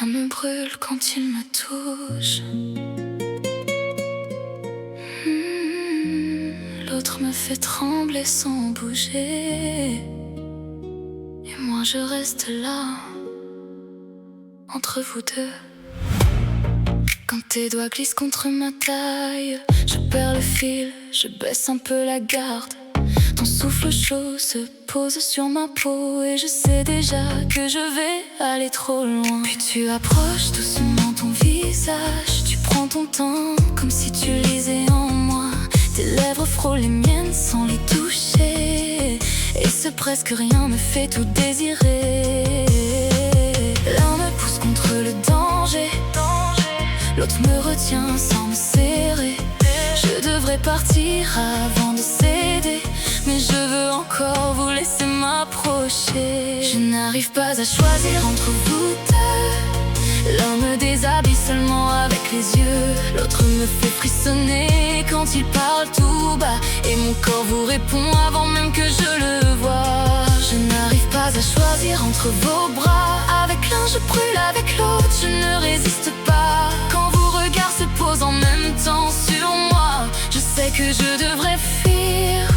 L'un me brûle quand il me touche. L'autre me fait trembler sans bouger. Et moi je reste là, entre vous deux. Quand tes doigts glissent contre ma taille, je perds le fil, je baisse un peu la garde. Ton souffle chaud se pose sur ma peau et je sais déjà que je vais aller trop loin. Puis tu approches doucement ton visage, tu prends ton temps comme si tu lisais en moi. Tes lèvres frôlent les miennes sans les toucher, et ce presque rien me fait tout désirer. L'un me pousse contre le danger, l'autre me retient sans me serrer. Je devrais partir avant de céder, mais je veux encore vous laisser m'approcher. Je n'arrive pas à choisir entre vous deux. L'un me déshabille seulement avec les yeux, l'autre me fait frissonner quand il parle tout bas, et mon corps vous répond avant même que je le vois. Je n'arrive pas à choisir entre vos bras. Avec l'un je brûle, avec l'autre je ne résiste pas. Quand vos regards se posent en même temps sur moi, je sais que je devrais fuir,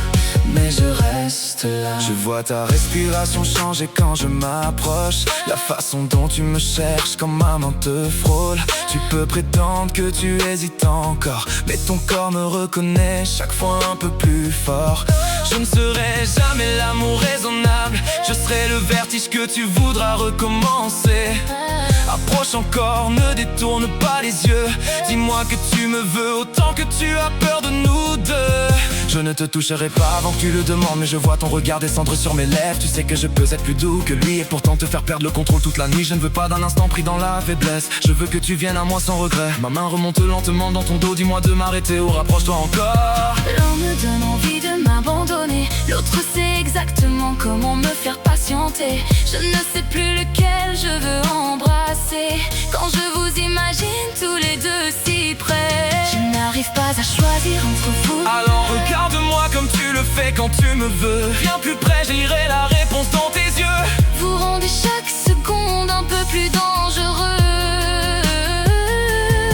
mais je reste là. Je vois ta respiration changer quand je m'approche, la façon dont tu me cherches quand ma main te frôle. Tu peux prétendre que tu hésites encore, mais ton corps me reconnaît chaque fois un peu plus fort. Je ne serai jamais l'amour raisonnable, je serai le vertige que tu voudras recommencer. Approche encore, ne détourne pas les yeux. Dis-moi que tu me veux autant que tu as peur de nous deux. Je ne te toucherai pas avant que tu le demandes, mais je vois ton regard descendre sur mes lèvres. Tu sais que je peux être plus doux que lui et pourtant te faire perdre le contrôle toute la nuit. Je ne veux pas d'un instant pris dans la faiblesse, je veux que tu viennes à moi sans regret. Ma main remonte lentement dans ton dos, dis-moi de m'arrêter ou rapproche-toi encore. L'un me donne envie de m'abandonner, l'autre sait exactement comment me faire patienter. Je ne sais plus lequel je veux embrasser quand je vous imagine tous les deux si près. Je n'arrive pas à choisir entre vous. Alors regarde-moi comme tu le fais quand tu me veux. Viens plus près, je lirai la réponse dans tes yeux. Vous rendez chaque seconde un peu plus dangereux.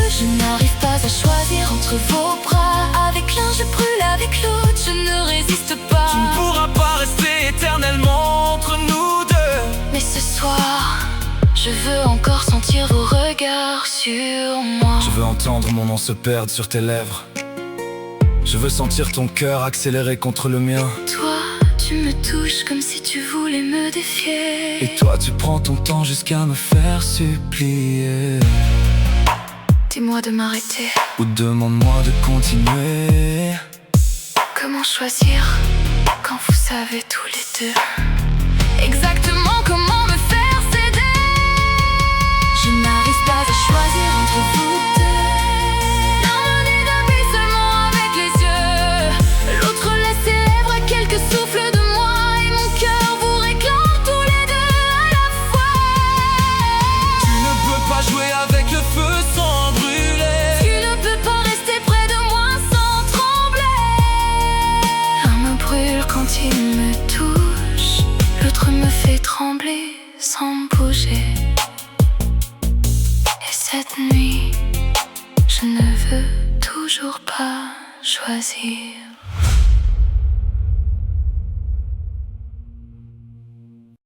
Je n'arrive pas à choisir entre vos bras. Avec l'un je brûle, avec l'autre je ne résiste pas. Tu ne pourras pas rester éternellement entre nous deux. Mais ce soir, je veux encore sentir vos regards sur moi. Je veux entendre mon nom se perdre sur tes lèvres. Je veux sentir ton cœur accélérer contre le mien. Toi, tu me touches comme si tu voulais me défier. Et toi, tu prends ton temps jusqu'à me faire supplier. Dis-moi de m'arrêter ou demande-moi de continuer. Comment choisir quand vous savez tous les deux exactement comment me faire céder? Je n'arrive pas à choisir entre vous deux. L'un me déshabille seulement avec les yeux, l'autre laisse ses lèvres à quelques souffles de moi, et mon cœur vous réclame tous les deux à la fois. Tu ne peux pas jouer avec le feu sans brûler. Tu ne peux pas rester près de moi sans trembler. L'un me brûle quand il me touche, l'autre me fait trembler sans bouger. Et cette nuit, je ne veux toujours pas choisir.